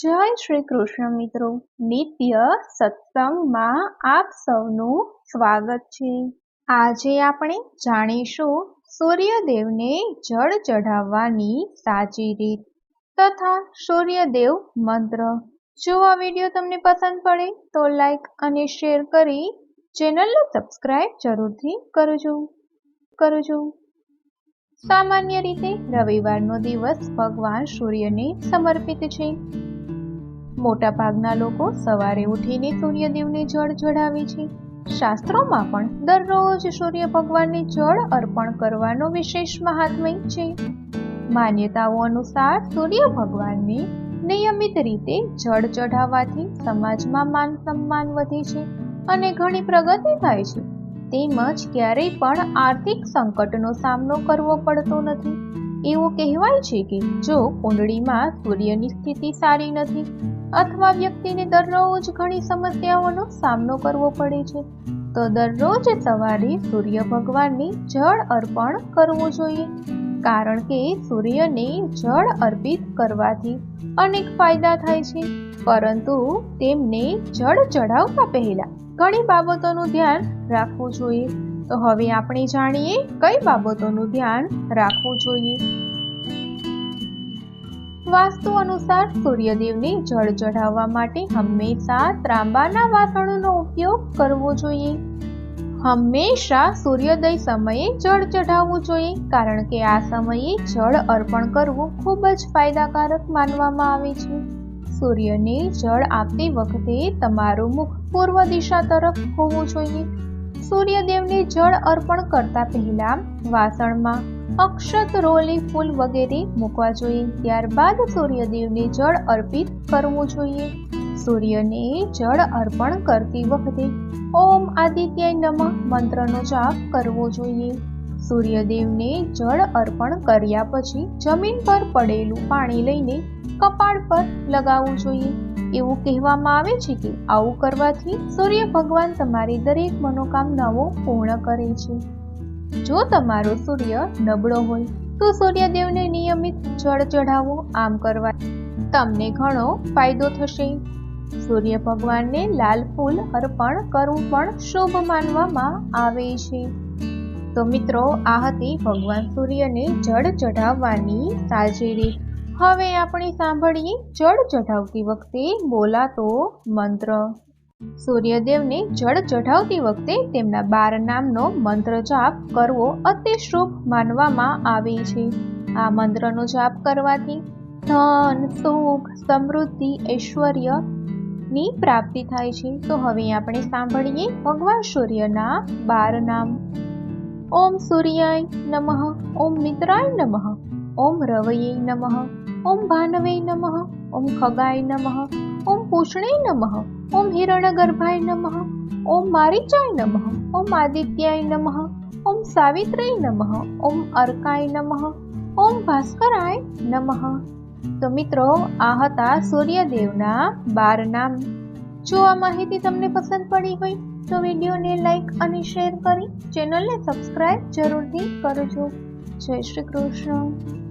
જય શ્રી કૃષ્ણ મિત્રો, નિત્ય સત્સંગમાં આપ સૌનું સ્વાગત છે। આજે આપણે જાણીશું સૂર્યદેવને જળ ચઢાવવાની સાચી રીત તથા સૂર્યદેવ મંત્ર। જો આ વિડીયો તમને પસંદ પડે તો લાઈક અને શેર કરી ચેનલને સબસ્ક્રાઇબ જરૂરથી કરજો। સામાન્ય રીતે રવિવારનો દિવસ ભગવાન સૂર્યને સમર્પિત છે। મોટાભાગના લોકો સવારે ઉઠીને સૂર્યદેવને જળ ચઢાવે છે। શાસ્ત્રોમાં પણ દરરોજ સૂર્ય ભગવાનને જળ અર્પણ કરવાનો વિશેષ મહાત્મ્ય છે। માન્યતાઓ અનુસાર સૂર્ય ભગવાનને નિયમિત રીતે જળ ચઢાવવાથી સમાજમાં માન સન્માન વધે છે અને ઘણી પ્રગતિ થાય છે। તેમજ ક્યારેય પણ આર્થિક સંકટનો સામનો કરવો પડતો નથી। એવું કહેવાય છે કે જો કુંડળીમાં સૂર્યની સ્થિતિ સારી નથી અથવા વ્યક્તિને દરરોજ ઘણી સમસ્યાઓનો સામનો કરવો પડે છે તો દરરોજ સવારે સૂર્ય ભગવાનને જળ અર્પણ કરવું જોઈએ, કારણ કે સૂર્યને જળ અર્પિત કરવાથી અનેક ફાયદા થાય છે, પરંતુ તેમને જળ ચઢાવતા પહેલા ઘણી બાબતોનું ધ્યાન રાખવું જોઈએ। તો હવે આપણે જાણીએ કઈ બાબતોનું ધ્યાન રાખવું જોઈએ। વાસ્તુ અનુસાર સૂર્યદેવને જળ ચઢાવવા માટે હંમેશા ત્રાંબાના વાસણોનો ઉપયોગ કરવો જોઈએ। હંમેશા સૂર્યોદય સમયે જળ ચઢાવવું જોઈએ, કારણ કે આ સમયે જળ અર્પણ કરવું ખૂબ જ ફાયદાકારક માનવામાં આવે છે। સૂર્યને જળ આપતી વખતે તમારું મુખ પૂર્વ દિશા તરફ હોવું જોઈએ। સૂર્યદેવને જળ અર્પણ કરતા પહેલા વાસણમાં અક્ષત, રોલી, ફૂલ વગેરે મૂકવા જોઈએ। ત્યારબાદ સૂર્યદેવને જળ અર્પિત કરવું જોઈએ। સૂર્યને જળ અર્પણ કરતી વખતે ઓમ આદિત્યાય નમઃ મંત્રનો જાપ કરવો જોઈએ। સૂર્યદેવને જળ અર્પણ કર્યા પછી જમીન પર પડેલું પાણી લઈને કપાળ પર લગાવવું જોઈએ। એવું કહેવામાં આવે છે કે આવું કરવાથી સૂર્ય ભગવાન તમારી દરેક મનોકામનાઓ પૂર્ણ કરે છે। જો તમારો સૂર્ય નબળો હોય તો સૂર્યદેવને નિયમિત જળ ચઢાવો। આમ કરવાથી તમને ઘણો ફાયદો થશે। સૂર્ય ભગવાનને લાલ ફૂલ અર્પણ કરવું પણ શુભ માનવામાં આવે છે। તો મિત્રો, આ હતી ભગવાન સૂર્યને જળ ચઢાવવાની સાચી રીત। હવે આપણે સાંભળીએ જળ ચઢાવતી વખતે બોલાતો મંત્ર। સૂર્યદેવને જળ ચઢાવતી વખતે તેમના 12 નામનો મંત્ર જાપ કરવો અતિ શુભ માનવામાં આવે છે। આ મંત્રનો જાપ કરવાથી ધન, સુખ, સમૃદ્ધિ, ઐશ્વર્યની પ્રાપ્તિ થાય છે। તો હવે આપણે સાંભળીએ ભગવાન સૂર્યના 12 નામ। ઓમ સૂર્યાય નમઃ, ઓમ મિત્રાય નમઃ, ઓમ રવયે નમઃ, ઓમ ભાનવે નમઃ, ઓમ ખગાય નમઃ, ઓમ પૂષણે નમઃ, ઓમ હિરણ્યગર્ભાય નમઃ, ઓમ મારીચાય નમઃ, ઓમ આદિત્યાય નમઃ, ઓમ સાવિત્રય નમઃ, ઓમ અર્કાય નમઃ, ઓમ ભાસ્કરાય નમઃ। તો મિત્રો, આ હતા સૂર્યદેવના 12 નામ। જો આ માહિતી તમને પસંદ પડી હોય તો વિડીયોને લાઈક અને શેર કરી ચેનલને સબસ્ક્રાઇબ જરૂરથી કરજો। જય શ્રી કૃષ્ણ।